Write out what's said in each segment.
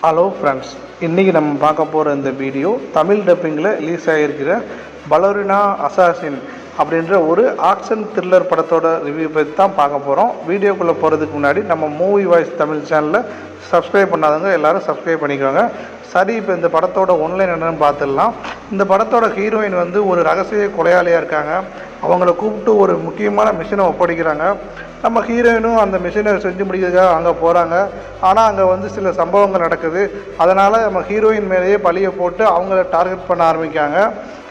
Hello friends, இன்றைக்கி நம்ம பார்க்க போகிற இந்த வீடியோ தமிழ் டப்பிங்கில் ரிலீஸ் ஆகியிருக்கிற பலோரினா அசாசின் அப்படின்ற ஒரு ஆக்ஷன் த்ரில்லர் படத்தோட ரிவ்யூ பற்றி தான் பார்க்க போகிறோம். வீடியோக்குள்ளே போகிறதுக்கு முன்னாடி நம்ம மூவி வாய்ஸ் தமிழ் சேனலில் சப்ஸ்கிரைப் பண்ணாதவங்க எல்லோரும் சப்ஸ்கிரைப் பண்ணிக்கோங்க. சரி, இப்போ இந்த படத்தோட ஒன்லைன் என்னென்னு பார்த்துடலாம். இந்த படத்தோட ஹீரோயின் வந்து ஒரு ரகசிய கொலையாளியாக இருக்காங்க. அவங்கள கூப்பிட்டு ஒரு முக்கியமான மிஷினை ஒப்படைக்கிறாங்க. நம்ம ஹீரோயினும் அந்த மிஷினை செஞ்சு முடிக்கிறதுக்காக அங்கே போகிறாங்க. ஆனால் அங்கே வந்து சில சம்பவங்கள் நடக்குது. அதனால் நம்ம ஹீரோயின் மேலேயே பழியை போட்டு அவங்கள டார்கெட் பண்ண ஆரம்பிக்காங்க.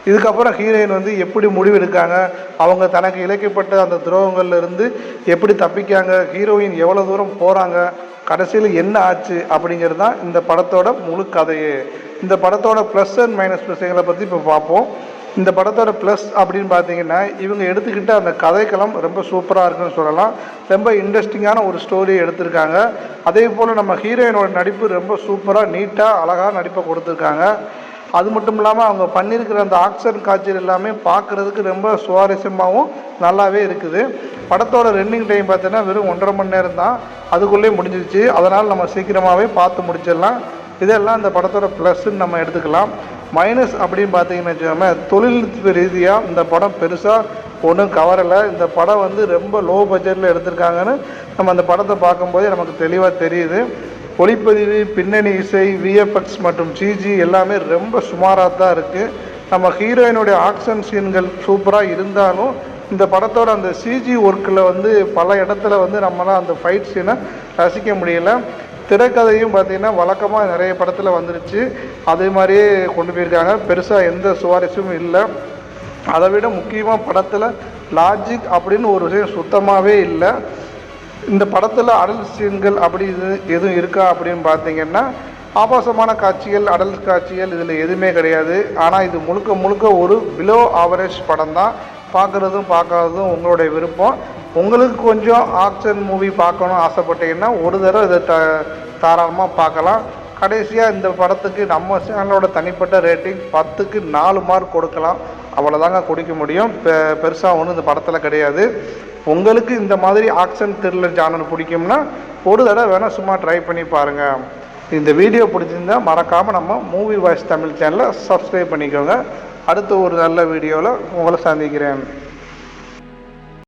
இதுக்கப்புறம் ஹீரோயின் வந்து எப்படி முடிவெடுக்காங்க, அவங்க தனக்கு இழைக்கப்பட்ட அந்த துரோகங்கள்லேருந்து எப்படி தப்பிக்காங்க, ஹீரோயின் எவ்வளோ தூரம் போகிறாங்க, கடைசியில் என்ன ஆச்சு அப்படிங்கிறது தான் இந்த படத்தோட முழு கதையே. இந்த படத்தோட ப்ளஸ் அண்ட் மைனஸ் விஷயங்களை பற்றி இப்போ பார்ப்போம். இந்த படத்தோட ப்ளஸ் அப்படின்னு பார்த்தீங்கன்னா, இவங்க எடுத்துக்கிட்ட அந்த கதைக்களம் ரொம்ப சூப்பராக இருக்குன்னு சொல்லலாம். ரொம்ப இன்ட்ரெஸ்டிங்கான ஒரு ஸ்டோரி எடுத்திருக்காங்க. அதே போல் நம்ம ஹீரோயினோட நடிப்பு ரொம்ப சூப்பராக நீட்டாக அழகாக நடிப்பை கொடுத்துருக்காங்க. அது மட்டும் இல்லாமல் அவங்க பண்ணியிருக்கிற அந்த ஆக்ஷன் காட்சிகள் எல்லாமே பார்க்குறதுக்கு ரொம்ப சுவாரஸ்யமாகவும் நல்லாவே இருக்குது. படத்தோட ரன்னிங் டைம் பார்த்தீங்கன்னா வெறும் 1.5 மணி நேரம் தான், அதுக்குள்ளே முடிஞ்சிருச்சு. அதனால் நம்ம சீக்கிரமாகவே பார்த்து முடிச்சிடலாம். இதெல்லாம் இந்த படத்தோட ப்ளஸ்ன்னு நம்ம எடுத்துக்கலாம். மைனஸ் அப்படின்னு பார்த்தீங்கன்னு வச்சுக்கோங்க, தொழில்நுட்ப ரீதியாக இந்த படம் பெருசாக ஒன்றும் கவரலை. இந்த படம் வந்து ரொம்ப லோ பட்ஜெட்டில் எடுத்திருக்காங்கன்னு நம்ம அந்த படத்தை பார்க்கும்போதே நமக்கு தெளிவாக தெரியுது. ஒளிப்பதிவு, பின்னணி இசை, விஎஃப்எக்ஸ் மற்றும் சிஜி எல்லாமே ரொம்ப சுமாராக தான் இருக்குது. நம்ம ஹீரோயினுடைய ஆக்ஷன் சீன்கள் சூப்பராக இருந்தாலும் இந்த படத்தோட அந்த சிஜி ஒர்க்கில் வந்து பல இடத்துல வந்து நம்மளால் அந்த ஃபைட் சீனை ரசிக்க முடியலை. திரைக்கதையும் பார்த்திங்கன்னா வழக்கமாக நிறைய படத்தில் வந்துருச்சு, அதே மாதிரியே கொண்டு போயிருக்காங்க. பெருசாக எந்த சுவாரஸ்யமும் இல்லை. அதை விட முக்கியமாக படத்தில் லாஜிக் அப்படின்னு ஒரு விஷயம் சுத்தமாகவே இல்லை. இந்த படத்தில் அடல் சீன்கள் அப்படி எதுவும் இருக்கா அப்படின்னு பார்த்தீங்கன்னா, ஆபாசமான காட்சிகள், அடல் காட்சிகள் இதில் எதுவுமே கிடையாது. ஆனால் இது முழுக்க முழுக்க ஒரு பிலோ ஆவரேஜ் படம் தான். பார்க்குறதும் பார்க்காததும் உங்களுடைய விருப்பம். உங்களுக்கு கொஞ்சம் ஆக்ஷன் மூவி பார்க்கணும் ஆசைப்பட்டீங்கன்னா ஒரு தடவை இதை தாராளமாக பார்க்கலாம். கடைசியாக இந்த படத்துக்கு நம்ம சேனலோட தனிப்பட்ட ரேட்டிங் 10க்கு 4 மார்க் கொடுக்கலாம். அவ்வளோதாங்க கொடுக்க முடியும். பெருசாக ஒன்றும் இந்த படத்தில் கிடையாது. உங்களுக்கு இந்த மாதிரி ஆக்ஷன் த்ரில்லர் ஜானர் பிடிக்கும்னா ஒரு தடவை வேணால் சும்மா ட்ரை பண்ணி பாருங்கள். இந்த வீடியோ பிடிச்சிருந்தால் மறக்காமல் நம்ம மூவி வாய்ஸ் தமிழ் சேனலை சப்ஸ்கிரைப் பண்ணிக்கோங்க. அடுத்த ஒரு நல்ல வீடியோவில் உங்களை சந்திக்கிறேன்.